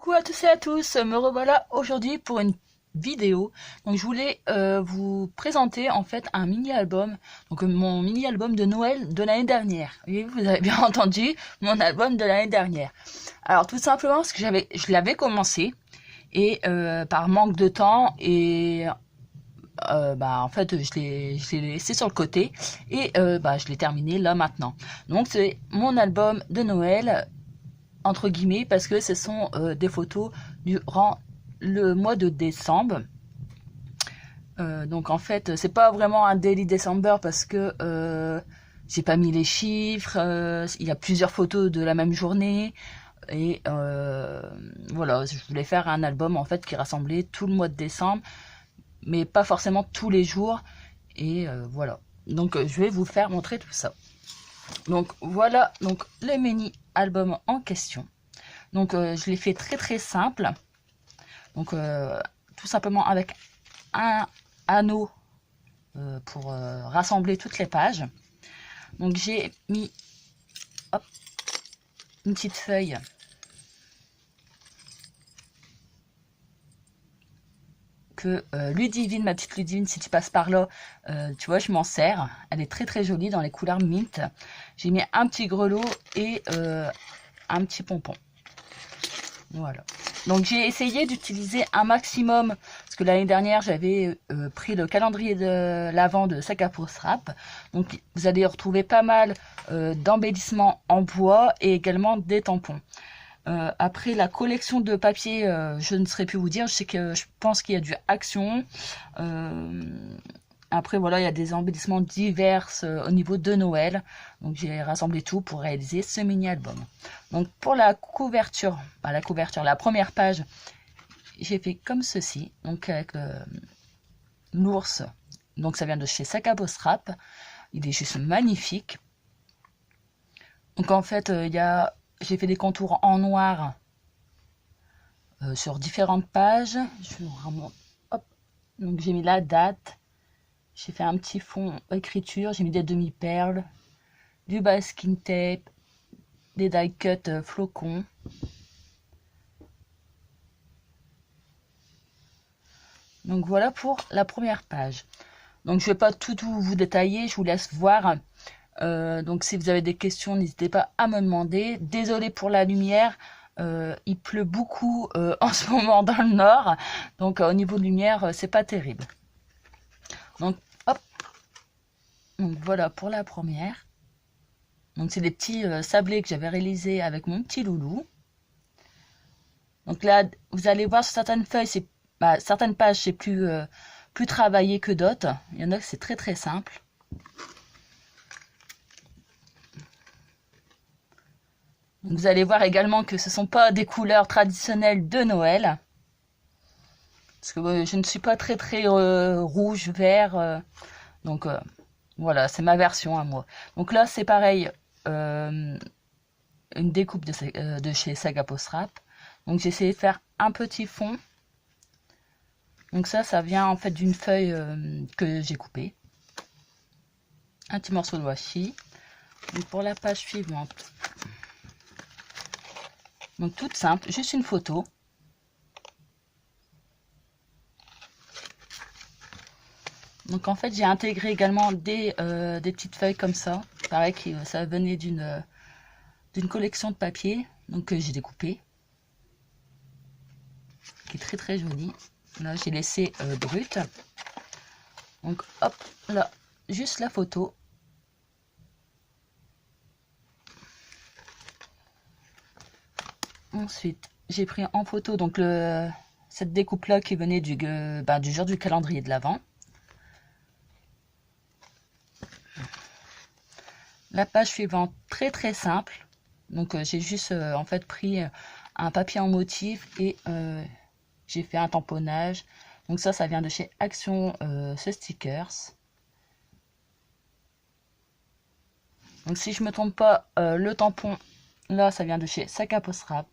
Coucou à tous et à tous, me revoilà aujourd'hui pour une vidéo. Donc je voulais vous présenter en fait un mini-album, donc mon mini-album de Noël de l'année dernière. Oui, vous avez bien entendu, mon album de l'année dernière. Alors tout simplement parce que je l'avais commencé et par manque de temps et en fait je l'ai laissé sur le côté et je l'ai terminé là maintenant. Donc c'est mon album de Noël entre guillemets parce que ce sont des photos durant le mois de décembre. Donc en fait c'est pas vraiment un daily December parce que j'ai pas mis les chiffres, il y a plusieurs photos de la même journée et voilà, je voulais faire un album en fait qui rassemblait tout le mois de décembre mais pas forcément tous les jours et voilà. Donc je vais vous faire montrer tout ça. Donc voilà donc le mini album en question. Donc je l'ai fait très simple. Donc tout simplement avec un anneau pour rassembler toutes les pages. Donc j'ai mis une petite feuille que Ludivine, ma petite Ludivine, si tu passes par là, tu vois, je m'en sers. Elle est très jolie dans les couleurs mint. J'ai mis un petit grelot et un petit pompon. Voilà. Donc j'ai essayé d'utiliser un maximum, parce que l'année dernière j'avais pris le calendrier de l'Avent de Sakapostrap. Donc vous allez retrouver pas mal d'embellissements en bois et également des tampons. Après la collection de papier, je ne saurais plus vous dire. Je pense qu'il y a du Action. Après voilà, il y a des embellissements divers au niveau de Noël. Donc j'ai rassemblé tout pour réaliser ce mini-album. Donc pour la couverture, la première page, j'ai fait comme ceci. Donc avec l'ours. Donc ça vient de chez Sakapostrap. Il est juste magnifique. Donc en fait, j'ai fait des contours en noir sur différentes pages. Je vous remonte. Hop. Donc j'ai mis la date. J'ai fait un petit fond écriture, j'ai mis des demi-perles, du masking tape, des die cut flocons. Donc voilà pour la première page. Donc je vais pas tout vous détailler, je vous laisse voir. Donc si vous avez des questions, n'hésitez pas à me demander. Désolée pour la lumière, il pleut beaucoup en ce moment dans le nord. Donc au niveau de lumière, c'est pas terrible. Donc hop. Donc voilà pour la première. Donc c'est des petits sablés que j'avais réalisés avec mon petit loulou. Donc là, vous allez voir sur certaines feuilles, certaines pages c'est plus travaillé que d'autres. Il y en a que c'est très simple. Donc vous allez voir également que ce ne sont pas des couleurs traditionnelles de Noël. Parce que je ne suis pas très rouge, vert. Donc voilà, c'est ma version à moi. Donc là, c'est pareil, une découpe de chez Sakapostrap. Donc j'ai essayé de faire un petit fond. Donc ça vient en fait d'une feuille que j'ai coupée. Un petit morceau de washi. Donc pour la page suivante. Donc toute simple, juste une photo. Donc en fait j'ai intégré également des petites feuilles comme ça. Pareil que ça venait d'une collection de papier. Donc que j'ai découpé. Qui est très jolie. Là j'ai laissé brut. Donc hop là, juste la photo. Ensuite j'ai pris en photo donc cette découpe là qui venait du jour du calendrier de l'Avent. La page suivante, très simple. Donc j'ai juste en fait pris un papier en motif et j'ai fait un tamponnage. Donc ça vient de chez Action, ce stickers. Donc si je me trompe pas, le tampon là ça vient de chez Sakapostrap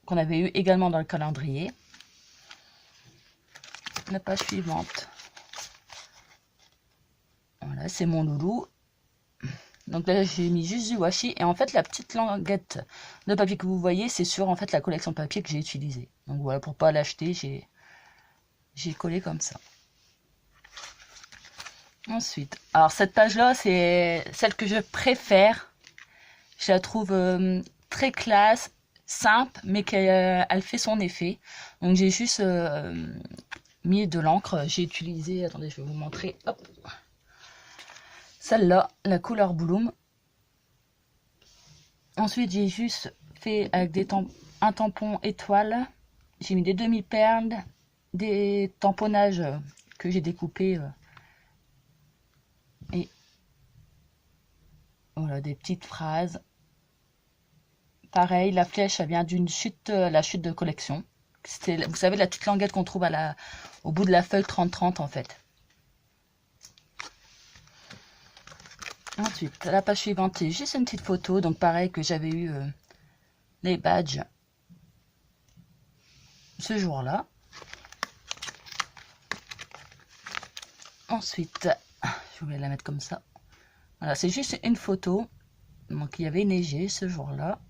qu'on avait eu également dans le calendrier. La page suivante. Voilà, c'est mon loulou. Donc là j'ai mis juste du washi et en fait la petite languette de papier que vous voyez c'est sur en fait la collection de papier que j'ai utilisée. Donc voilà, pour pas l'acheter, j'ai collé comme ça. Ensuite, alors cette page-là, c'est celle que je préfère. Je la trouve très classe, simple, mais qu'elle fait son effet. Donc j'ai juste mis de l'encre. J'ai utilisé, attendez, je vais vous montrer. Hop, celle-là, la couleur Bloom. Ensuite, j'ai juste fait avec un tampon étoile. J'ai mis des demi-perles, des tamponnages que j'ai découpés et voilà, des petites phrases. Pareil, la flèche, elle vient d'une chute, la chute de collection. Vous savez, la petite languette qu'on trouve au bout de la feuille 30-30 en fait. Ensuite, la page suivante, c'est juste une petite photo. Donc pareil que j'avais eu les badges ce jour-là. Ensuite, je voulais la mettre comme ça. Voilà, c'est juste une photo. Donc il y avait neigé ce jour-là.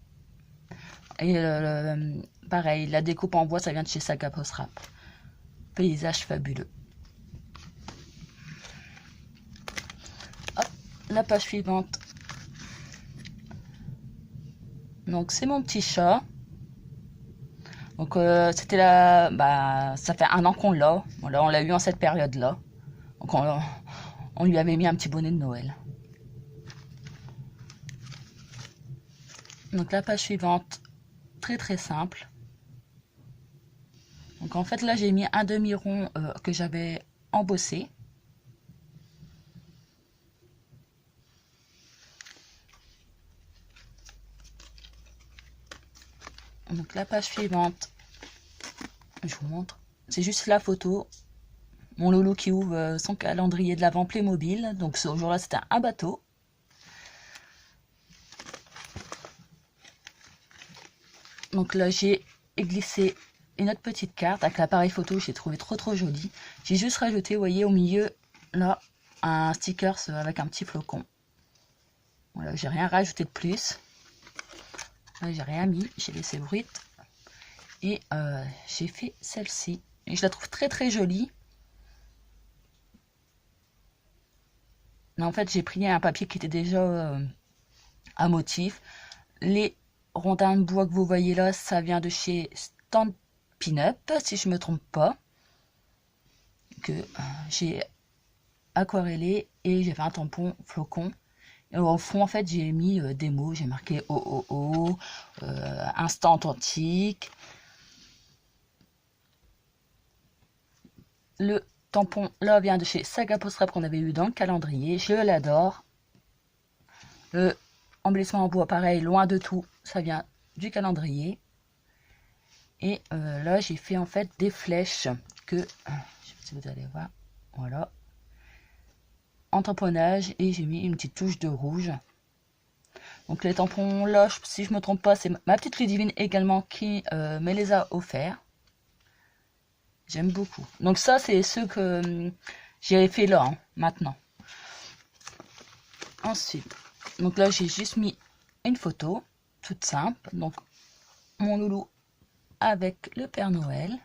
Et pareil, la découpe en bois, ça vient de chez Saga Post Rap. Paysage fabuleux. Hop, la page suivante. Donc c'est mon petit chat. Donc c'était là, bah ça fait un an qu'on l'a. Voilà, on l'a eu en cette période-là. Donc on lui avait mis un petit bonnet de Noël. Donc la page suivante, très très simple. Donc en fait là j'ai mis un demi-rond que j'avais embossé. Donc la page suivante, je vous montre, c'est juste la photo. Mon loulou qui ouvre son calendrier de l'Avent Playmobil. Donc ce jour-là c'était un bateau. Donc là j'ai glissé une autre petite carte avec l'appareil photo, j'ai trouvé trop joli. J'ai juste rajouté, vous voyez, au milieu, là, un sticker avec un petit flocon. Voilà, j'ai rien rajouté de plus. Là, j'ai rien mis, j'ai laissé brut. Et j'ai fait celle-ci. Et je la trouve très jolie. Mais en fait, j'ai pris un papier qui était déjà à motif. Les rondins de bois que vous voyez là, ça vient de chez Stampin' Up, si je me trompe pas. Que j'ai aquarellé et j'ai fait un tampon flocon. Et au fond, en fait, j'ai mis des mots. J'ai marqué OOO, instant authentique. Le tampon là vient de chez Saga Post Rap qu'on avait eu dans le calendrier. Je l'adore. Le embellissement en bois, pareil, loin de tout. Ça vient du calendrier. Et là, j'ai fait en fait des flèches que, je sais pas si vous allez voir, voilà, en tamponnage, et j'ai mis une petite touche de rouge. Donc les tampons là, si je me trompe pas, c'est ma petite Ludivine également qui me les a offerts. J'aime beaucoup. Donc ça, c'est ceux que j'ai fait là, hein, maintenant. Ensuite, donc là, j'ai juste mis une photo, toute simple. Donc, mon loulou avec le Père Noël.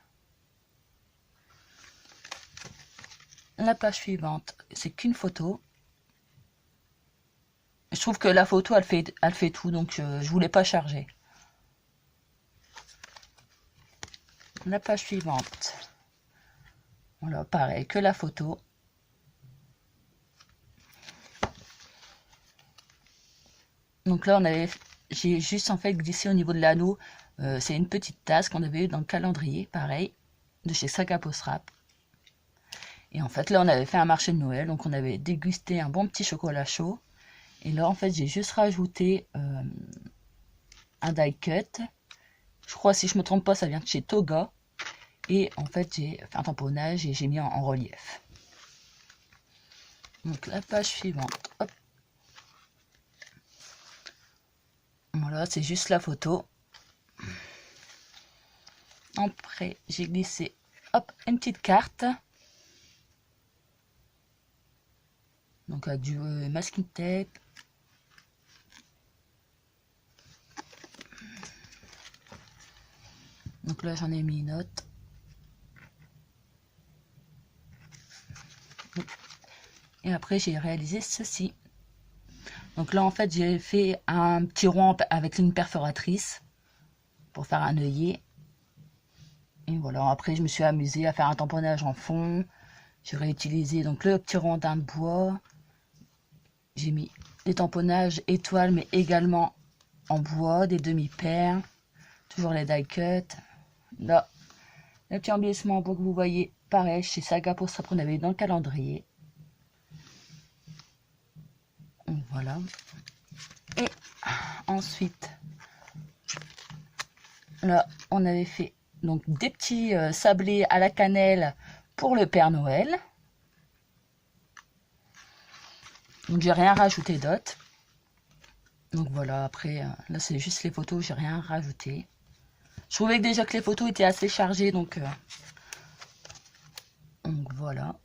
La page suivante, c'est qu'une photo. Je trouve que la photo, elle fait tout, donc je voulais pas charger. La page suivante. Voilà, pareil, que la photo. Donc là, j'ai juste en fait glissé au niveau de l'anneau. C'est une petite tasse qu'on avait eu dans le calendrier, pareil, de chez Saga Post Rap. Et en fait, là, on avait fait un marché de Noël, donc on avait dégusté un bon petit chocolat chaud. Et là, en fait, j'ai juste rajouté un die cut. Je crois, si je me trompe pas, ça vient de chez Toga. Et en fait, j'ai fait un tamponnage et j'ai mis en relief. Donc, la page suivante. Hop. Voilà, c'est juste la photo. Après, j'ai glissé, hop, une petite carte. Donc, avec du masking tape. Donc Donc là, j'en ai mis une autre. Et après, j'ai réalisé ceci. Donc là, en fait, j'ai fait un petit rond avec une perforatrice pour faire un œillet. Et voilà, après, je me suis amusée à faire un tamponnage en fond. J'ai réutilisé donc le petit rondin de bois. J'ai mis des tamponnages étoiles, mais également en bois, des demi-paires. Toujours les die cut. Là, le petit embellissement en bois que vous voyez, pareil, chez Saga pour ça qu'on avait dans le calendrier. Voilà. Et ensuite, là, on avait fait donc des petits sablés à la cannelle pour le Père Noël. Donc j'ai rien rajouté d'autre. Donc voilà, après, là c'est juste les photos, j'ai rien rajouté. Je trouvais que déjà que les photos étaient assez chargées, donc voilà.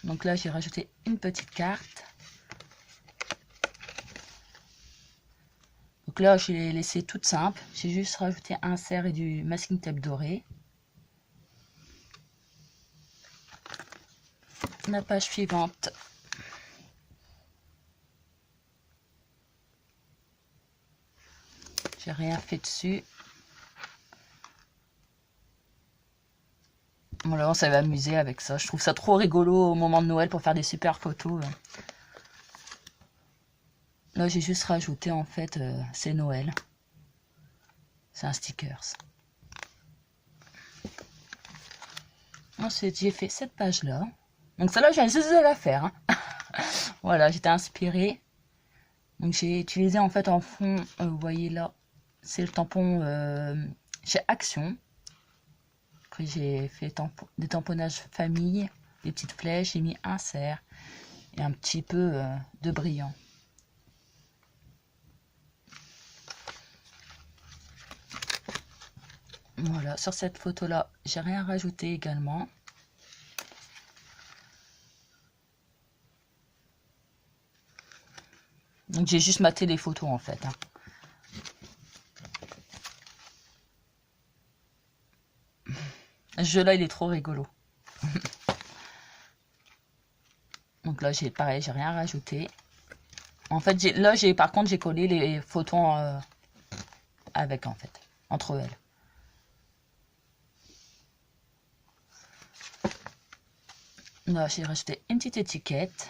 Donc là j'ai rajouté une petite carte. Donc là je l'ai laissé toute simple. J'ai juste rajouté un cerf et du masking tape doré. La page suivante. J'ai rien fait dessus. Voilà, on s'est amusé avec ça. Je trouve ça trop rigolo au moment de Noël pour faire des super photos. Là, j'ai juste rajouté en fait, c'est Noël. C'est un stickers. Ensuite, j'ai fait cette page-là. Donc celle-là, j'ai juste de la faire. Hein. Voilà, j'étais inspirée. Donc j'ai utilisé en fait en fond, vous voyez là, c'est le tampon chez Action. Après j'ai fait des tamponnages famille, des petites flèches, j'ai mis un cerf et un petit peu de brillant. Voilà, sur cette photo là, j'ai rien rajouté également. Donc j'ai juste maté les photos en fait. Hein. Ce jeu là il est trop rigolo. Donc là j'ai pareil, j'ai rien rajouté. En fait là par contre j'ai collé les photos avec en fait, entre elles. Là j'ai rajouté une petite étiquette.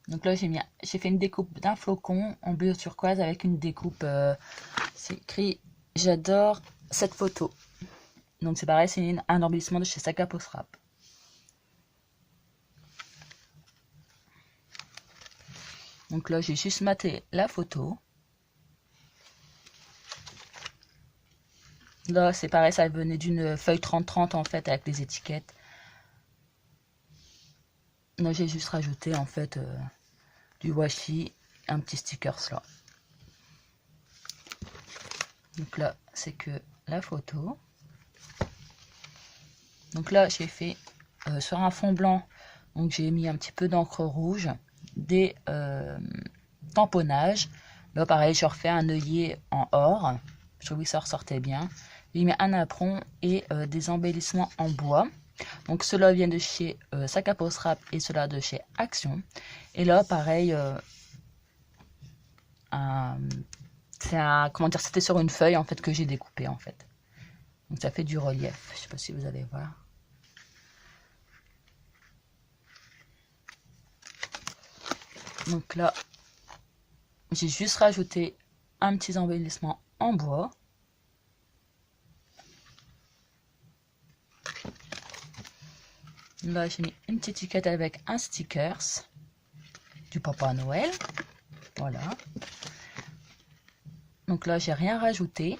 Donc là j'ai fait une découpe d'un flocon en bleu turquoise avec une découpe, c'est écrit j'adore cette photo. Donc c'est pareil, c'est un embellissement de chez Saga Post Rap. Donc là j'ai juste maté la photo. Là c'est pareil, ça venait d'une feuille 30-30 en fait avec les étiquettes. Là j'ai juste rajouté en fait du washi, un petit stickers là. Donc là c'est que la photo. Donc là j'ai fait sur un fond blanc, donc j'ai mis un petit peu d'encre rouge, des tamponnages. Là pareil je refais un œillet en or, je trouvais que ça ressortait bien. J'ai mis un apron et des embellissements en bois. Donc cela vient de chez Saga Post Rap et cela de chez Action. Et là pareil, comment dire, c'était sur une feuille en fait que j'ai découpé en fait. Donc ça fait du relief, je sais pas si vous allez voir. Donc là, j'ai juste rajouté un petit embellissement en bois. Là, j'ai mis une petite étiquette avec un stickers du Papa Noël. Voilà. Donc là, j'ai rien rajouté.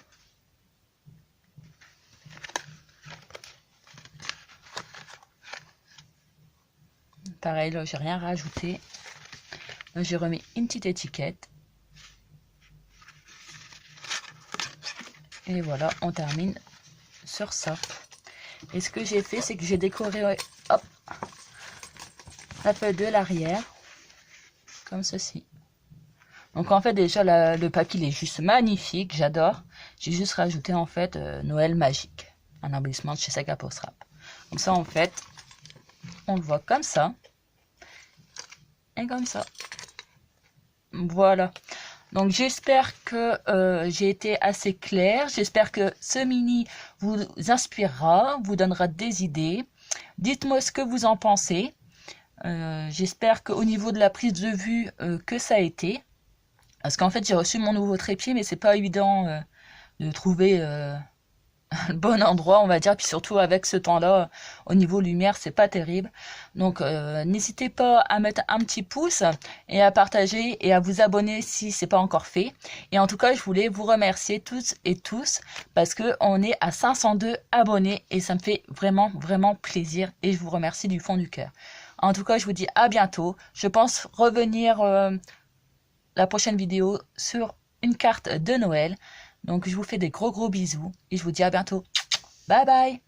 Pareil, là, j'ai rien rajouté. Là, j'ai remis une petite étiquette. Et voilà, on termine sur ça. Et ce que j'ai fait, c'est que j'ai décoré, hop, la feuille de l'arrière, comme ceci. Donc en fait déjà le papier il est juste magnifique, j'adore. J'ai juste rajouté en fait Noël magique, un embellissement de chez Saga Post Rap. Comme ça en fait, on le voit comme ça et comme ça. Voilà. Donc j'espère que j'ai été assez claire. J'espère que ce mini vous inspirera, vous donnera des idées. Dites-moi ce que vous en pensez. J'espère qu'au niveau de la prise de vue, que ça a été. Parce qu'en fait, j'ai reçu mon nouveau trépied, mais c'est pas évident de trouver le bon endroit, on va dire. Puis surtout avec ce temps-là, au niveau lumière, c'est pas terrible. Donc, n'hésitez pas à mettre un petit pouce et à partager et à vous abonner si c'est pas encore fait. Et en tout cas, je voulais vous remercier toutes et tous parce que on est à 502 abonnés et ça me fait vraiment, vraiment plaisir et je vous remercie du fond du cœur. En tout cas, je vous dis à bientôt. Je pense revenir la prochaine vidéo sur une carte de Noël. Donc je vous fais des gros bisous et je vous dis à bientôt. Bye bye.